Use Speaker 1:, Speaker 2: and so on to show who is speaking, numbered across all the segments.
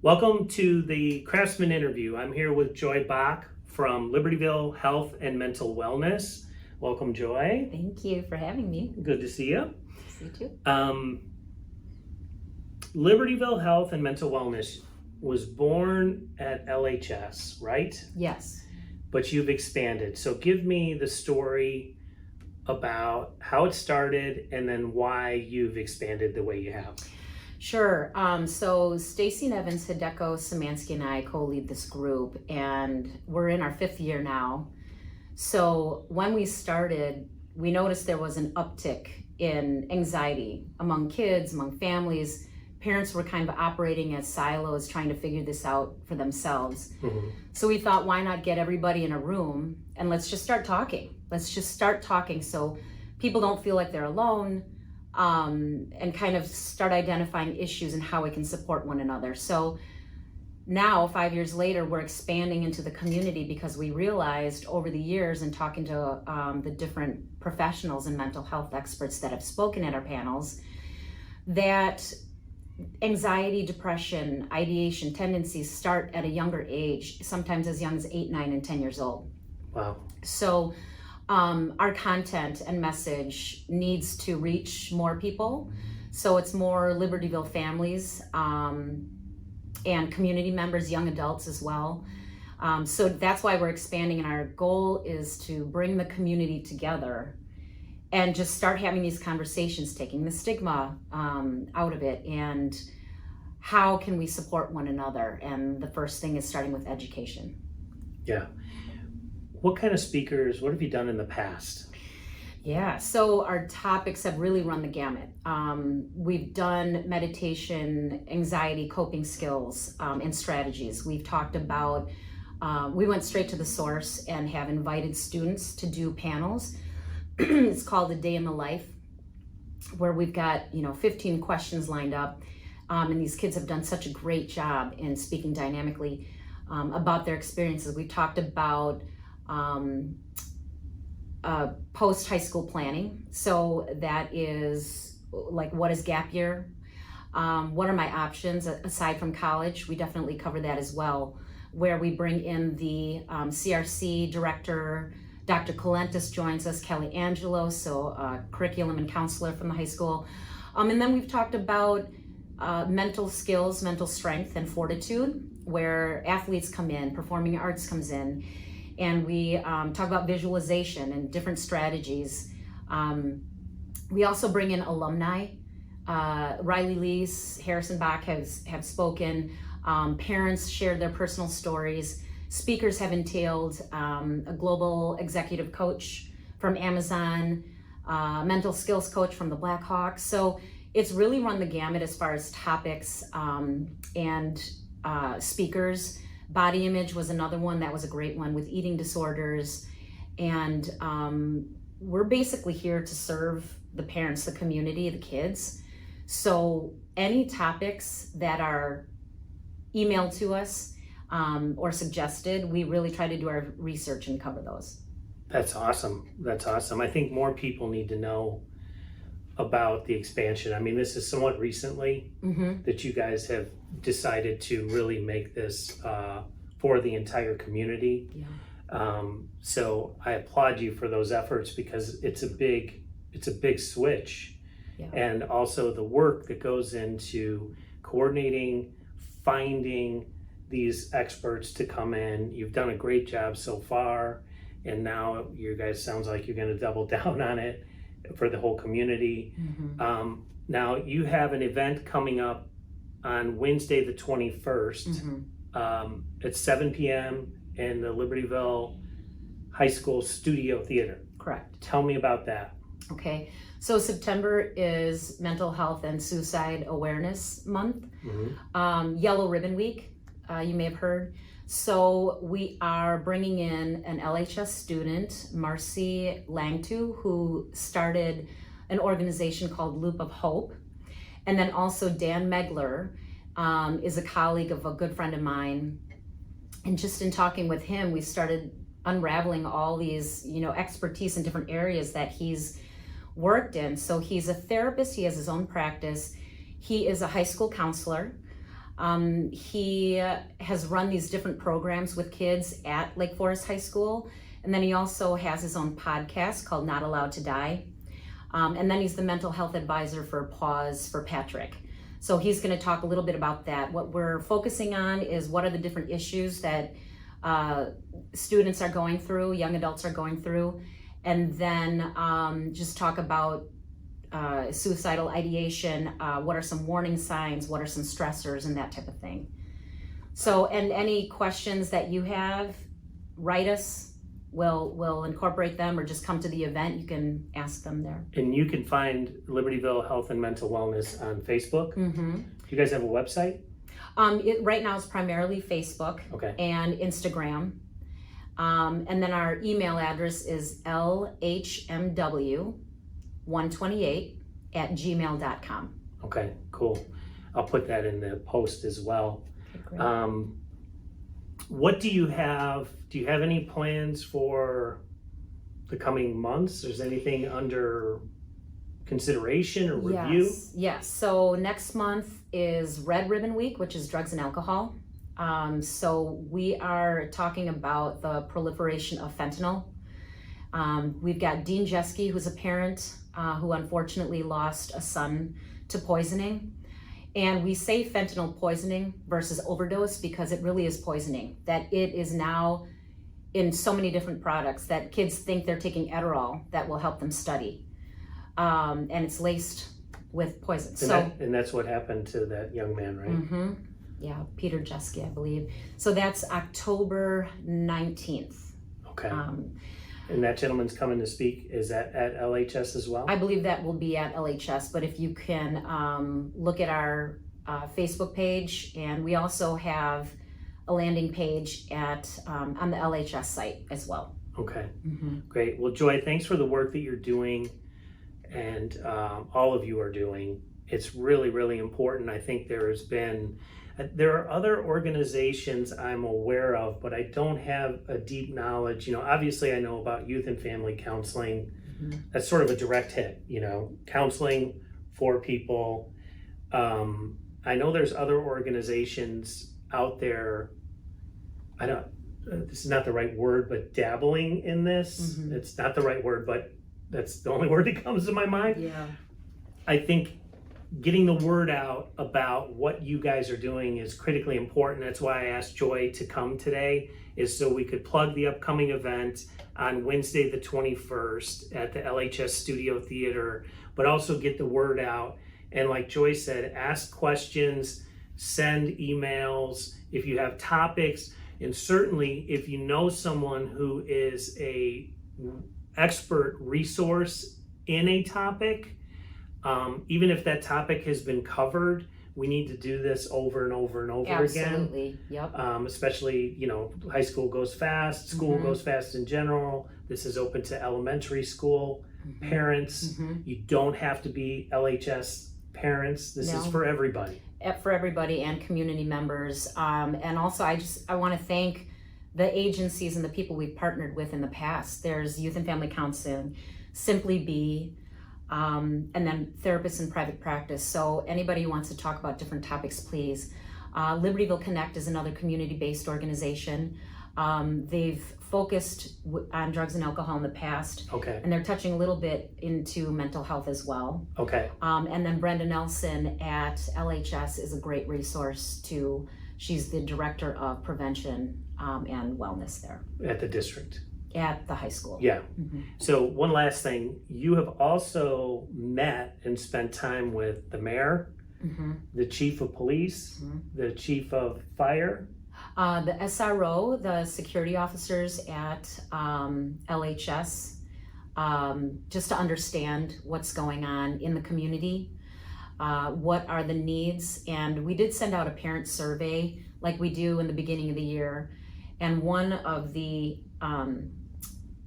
Speaker 1: Welcome to the Craftsman interview. I'm here with Joy Bach from Libertyville Health and Mental Wellness. Welcome, Joy.
Speaker 2: Thank you for having me.
Speaker 1: Good to see you.
Speaker 2: See you too.
Speaker 1: Libertyville Health and Mental Wellness was born at LHS, right?
Speaker 2: Yes.
Speaker 1: But you've expanded. So give me the story about how it started and then why you've expanded the way you have.
Speaker 2: Sure. So Stacy Nevins, Hideko Szymanski, and I co-lead this group, and we're in our 5th year now. So when we started, we noticed there was an uptick in anxiety among kids, among families. Parents were kind of operating as silos, trying to figure this out for themselves.
Speaker 1: Mm-hmm.
Speaker 2: So we thought, why not get everybody in a room and let's just start talking. Let's just start talking so people don't feel like they're alone. And kind of start identifying issues and how we can support one another. So now, 5 years later, we're expanding into the community because we realized over the years and talking to the different professionals and mental health experts that have spoken at our panels, that anxiety, depression, ideation tendencies start at a younger age, sometimes as young as 8, 9, and 10 years old.
Speaker 1: Wow.
Speaker 2: So our content and message needs to reach more people. So it's more Libertyville families and community members, young adults as well. So that's why we're expanding, and our goal is to bring the community together and just start having these conversations, taking the stigma out of it, and how can we support one another. And the first thing is starting with education.
Speaker 1: Yeah. What kind of speakers, what have you done in the past?
Speaker 2: Yeah, so our topics have really run the gamut. We've done meditation, anxiety, coping skills, and strategies. We've talked about, we went straight to the source and have invited students to do panels. It's called A Day in the Life, where we've got 15 questions lined up. And these kids have done such a great job in speaking dynamically about their experiences. We talked about post-high school planning. So that is like, what is gap year? What are my options aside from college? We definitely cover that as well, where we bring in the CRC director. Dr. Colentis joins us, Kelly Angelo, so curriculum and counselor from the high school. And then we've talked about mental skills, mental strength, and fortitude, where athletes come in, performing arts comes in. And we talk about visualization and different strategies. We also bring in alumni. Riley Lease, Harrison Bach have spoken. Parents shared their personal stories. Speakers have entailed a global executive coach from Amazon, mental skills coach from the Blackhawks. So it's really run the gamut as far as topics and speakers. Body image was another one that was a great one, with eating disorders. And we're basically here to serve the parents, the community, the kids. So any topics that are emailed to us or suggested, we really try to do our research and cover those.
Speaker 1: That's awesome. That's awesome. I think more people need to know about the expansion. I mean, this is somewhat recently that you guys have decided to really make this for the entire community.
Speaker 2: Yeah.
Speaker 1: So I applaud you for those efforts, because it's a big switch.
Speaker 2: Yeah.
Speaker 1: And also the work that goes into coordinating, finding these experts to come in. You've done a great job so far, and now you guys sounds like you're going to double down on it for the whole community. Now you have an event coming up on Wednesday the 21st at 7 p.m. in the Libertyville High School Studio Theater.
Speaker 2: Correct.
Speaker 1: Tell me about that.
Speaker 2: Okay, so September is Mental Health and Suicide Awareness Month. Yellow Ribbon Week, you may have heard. So we are bringing in an LHS student, Marcy Langtu, who started an organization called Loop of Hope. And then also Dan Megler is a colleague of a good friend of mine. And just in talking with him, we started unraveling all these, expertise in different areas that he's worked in. So he's a therapist, he has his own practice. He is a high school counselor. He has run these different programs with kids at Lake Forest High School. And then he also has his own podcast called Not Allowed to Die. And then he's the mental health advisor for Pause for Patrick. So he's going to talk a little bit about that. What we're focusing on is what are the different issues that students are going through, young adults are going through, and then just talk about suicidal ideation, what are some warning signs, what are some stressors, and that type of thing. So, and any questions that you have, write us. We'll incorporate them, or just come to the event. You can ask them there.
Speaker 1: And you can find Libertyville Health and Mental Wellness on Facebook.
Speaker 2: Mm-hmm.
Speaker 1: Do you guys have a website?
Speaker 2: Right now it's primarily Facebook and Instagram. And then our email address is lhmw128@gmail.com.
Speaker 1: Okay, cool. I'll put that in the post as well.
Speaker 2: Okay, great.
Speaker 1: What do you have? Do you have any plans for the coming months? Is anything under consideration or review?
Speaker 2: Yes. So next month is Red Ribbon Week, which is drugs and alcohol. So we are talking about the proliferation of fentanyl. We've got Dean Jeske, who's a parent who unfortunately lost a son to poisoning. And we say fentanyl poisoning versus overdose because it really is poisoning. That it is now in so many different products that kids think they're taking Adderall that will help them study. And it's laced with poison.
Speaker 1: And that's what happened to that young man, right?
Speaker 2: Mm-hmm. Yeah, Peter Jeske, I believe. So that's October 19th.
Speaker 1: Okay. And that gentleman's coming to speak. Is that at LHS as well?
Speaker 2: I believe that will be at LHS, but if you can look at our Facebook page, and we also have a landing page at on the LHS site as well.
Speaker 1: Okay,
Speaker 2: Mm-hmm.
Speaker 1: Great. Well, Joy, thanks for the work that you're doing, and all of you are doing. It's really, really important. I think there are other organizations I'm aware of, but I don't have a deep knowledge. Obviously I know about youth and family counseling.
Speaker 2: Mm-hmm.
Speaker 1: That's sort of a direct hit, counseling for people. I know there's other organizations out there. This is not the right word, but dabbling in this.
Speaker 2: Mm-hmm.
Speaker 1: It's not the right word, but that's the only word that comes to my mind.
Speaker 2: Yeah.
Speaker 1: I think getting the word out about what you guys are doing is critically important. That's why I asked Joy to come today, is so we could plug the upcoming event on Wednesday the 21st at the LHS Studio Theater, but also get the word out. And like Joy said, ask questions, send emails if you have topics, and certainly if you know someone who is a expert resource in a topic, even if that topic has been covered, we need to do this over and over and over again.
Speaker 2: Absolutely, yep.
Speaker 1: Especially, high school goes fast, school
Speaker 2: Mm-hmm.
Speaker 1: goes fast in general. This is open to elementary school
Speaker 2: Mm-hmm.
Speaker 1: parents.
Speaker 2: Mm-hmm.
Speaker 1: You don't have to be LHS parents. This is for everybody.
Speaker 2: For everybody and community members. And also I want to thank the agencies and the people we've partnered with in the past. There's Youth and Family Counseling, Simply Be, and then therapists in private practice. So anybody who wants to talk about different topics, please. Libertyville Connect is another community-based organization. They've focused on drugs and alcohol in the past.
Speaker 1: Okay.
Speaker 2: And they're touching a little bit into mental health as well.
Speaker 1: Okay.
Speaker 2: And then Brenda Nelson at LHS is a great resource too. She's the director of prevention and wellness there.
Speaker 1: At the district.
Speaker 2: At the high school.
Speaker 1: Yeah.
Speaker 2: Mm-hmm.
Speaker 1: So one last thing, you have also met and spent time with the mayor,
Speaker 2: Mm-hmm.
Speaker 1: the chief of police,
Speaker 2: Mm-hmm.
Speaker 1: the chief of fire.
Speaker 2: The SRO, the security officers at LHS, just to understand what's going on in the community, what are the needs. And we did send out a parent survey like we do in the beginning of the year. And one of the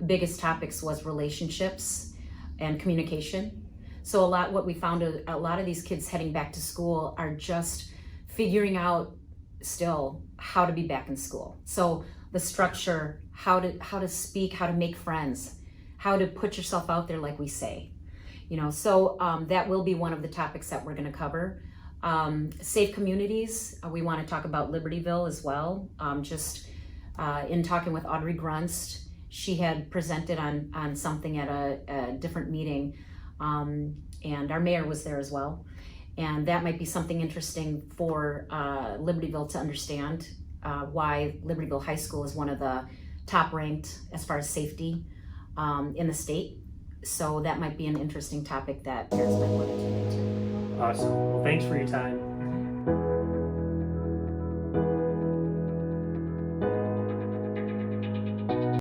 Speaker 2: biggest topics was relationships and communication. So what we found, a lot of these kids heading back to school are just figuring out still how to be back in school. So the structure, how to speak, how to make friends, how to put yourself out there like we say. So that will be one of the topics that we're going to cover. Safe communities, we want to talk about Libertyville as well. In talking with Audrey Grunst, she had presented on something at a different meeting, and our mayor was there as well. And that might be something interesting for Libertyville to understand why Libertyville High School is one of the top ranked as far as safety in the state. So that might be an interesting topic that parents might want to tune into.
Speaker 1: Awesome. Well, thanks for your time.